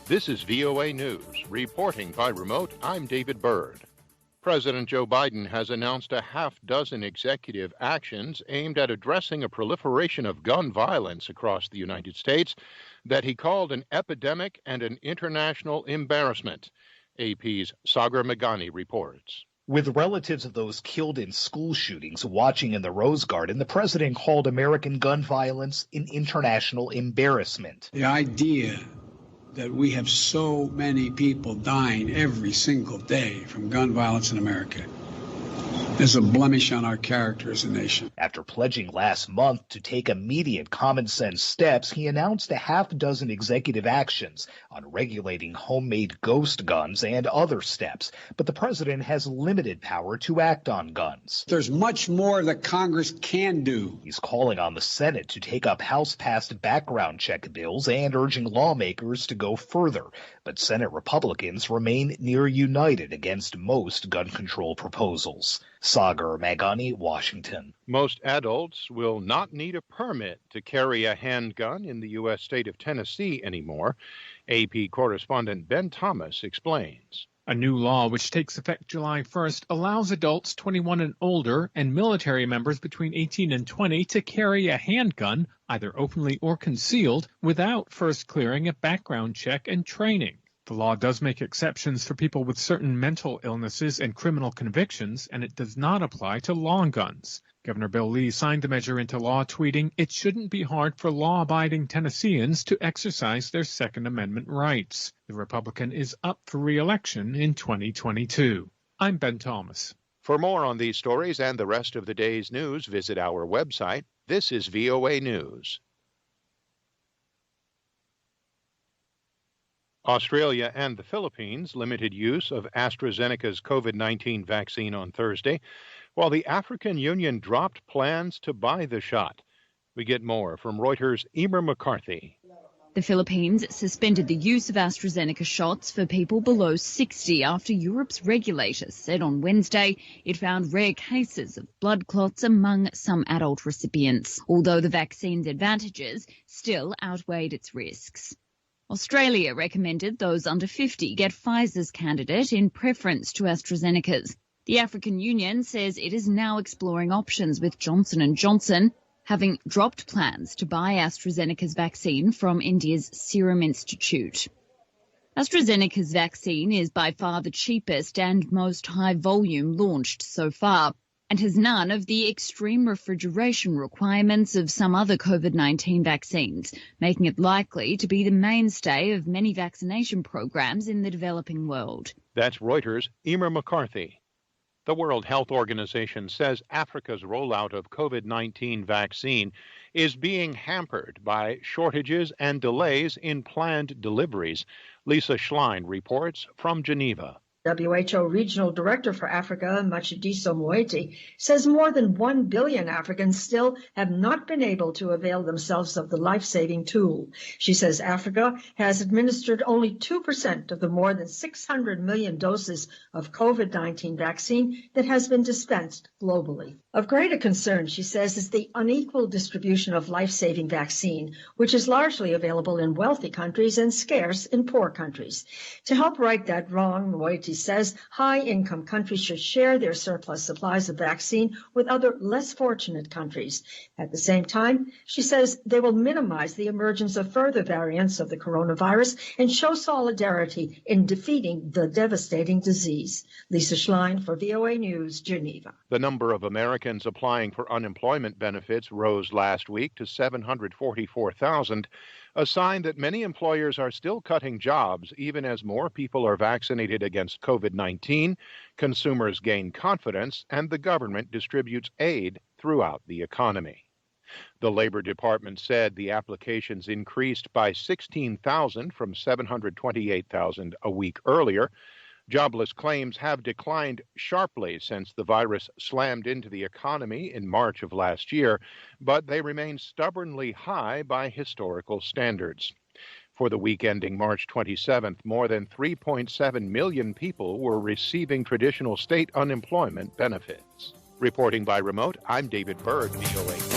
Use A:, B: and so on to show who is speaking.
A: This is VOA News. Reporting by remote, I'm David Byrd. President Joe Biden has announced a half-dozen executive actions aimed at addressing a proliferation of gun violence across the United States that he called an epidemic and an international embarrassment. AP's Sagar Meghani reports.
B: With relatives of those killed in school shootings watching in the Rose Garden, the president called American gun violence an international embarrassment.
C: The idea that we have so many people dying every single day from gun violence in America is a blemish on our character as a nation.
B: After pledging last month to take immediate common sense steps, he announced a half-dozen executive actions on regulating homemade ghost guns and other steps. But the president has limited power to act on guns.
C: There's much more that Congress can do.
B: He's calling on the Senate to take up House-passed background check bills and urging lawmakers to go further. But Senate Republicans remain near united against most gun control proposals. Sagar Meghani, Washington.
A: Most adults will not need a permit to carry a handgun in the U.S. state of Tennessee anymore. AP correspondent Ben Thomas explains.
D: A new law which takes effect July 1st allows adults 21 and older and military members between 18 and 20 to carry a handgun, either openly or concealed, without first clearing a background check and training. The law does make exceptions for people with certain mental illnesses and criminal convictions, and it does not apply to long guns. Governor Bill Lee signed the measure into law, tweeting, "It shouldn't be hard for law-abiding Tennesseans to exercise their Second Amendment rights." The Republican is up for re-election in 2022. I'm Ben Thomas.
A: For more on these stories and the rest of the day's news, visit our website. This is VOA News. Australia and the Philippines limited use of AstraZeneca's COVID-19 vaccine on Thursday, while the African Union dropped plans to buy the shot. We get more from Reuters' Emer McCarthy.
E: The Philippines suspended the use of AstraZeneca shots for people below 60 after Europe's regulators said on Wednesday it found rare cases of blood clots among some adult recipients, although the vaccine's advantages still outweighed its risks. Australia recommended those under 50 get Pfizer's candidate in preference to AstraZeneca's. The African Union says it is now exploring options with Johnson & Johnson, having dropped plans to buy AstraZeneca's vaccine from India's Serum Institute. AstraZeneca's vaccine is by far the cheapest and most high-volume launched so far, and has none of the extreme refrigeration requirements of some other COVID-19 vaccines, making it likely to be the mainstay of many vaccination programs in the developing world.
A: That's Reuters' Emer McCarthy. The World Health Organization says Africa's rollout of COVID-19 vaccine is being hampered by shortages and delays in planned deliveries. Lisa Schlein reports from Geneva.
F: WHO Regional Director for Africa, Matshidiso Moeti, says more than 1 billion Africans still have not been able to avail themselves of the life-saving tool. She says Africa has administered only 2% of the more than 600 million doses of COVID-19 vaccine that has been dispensed globally. Of greater concern, she says, is the unequal distribution of life-saving vaccine, which is largely available in wealthy countries and scarce in poor countries. To help right that wrong, Moeti says high-income countries should share their surplus supplies of vaccine with other less fortunate countries. At the same time, she says they will minimize the emergence of further variants of the coronavirus and show solidarity in defeating the devastating disease. Lisa Schlein for VOA News, Geneva.
A: The number of Americans applying for unemployment benefits rose last week to 744,000. A sign that many employers are still cutting jobs even as more people are vaccinated against COVID-19, consumers gain confidence, and the government distributes aid throughout the economy. The Labor Department said the applications increased by 16,000 from 728,000 a week earlier. Jobless claims have declined sharply since the virus slammed into the economy in March of last year, but they remain stubbornly high by historical standards. For the week ending March 27th, more than 3.7 million people were receiving traditional state unemployment benefits. Reporting by remote, I'm David Byrd, VOA.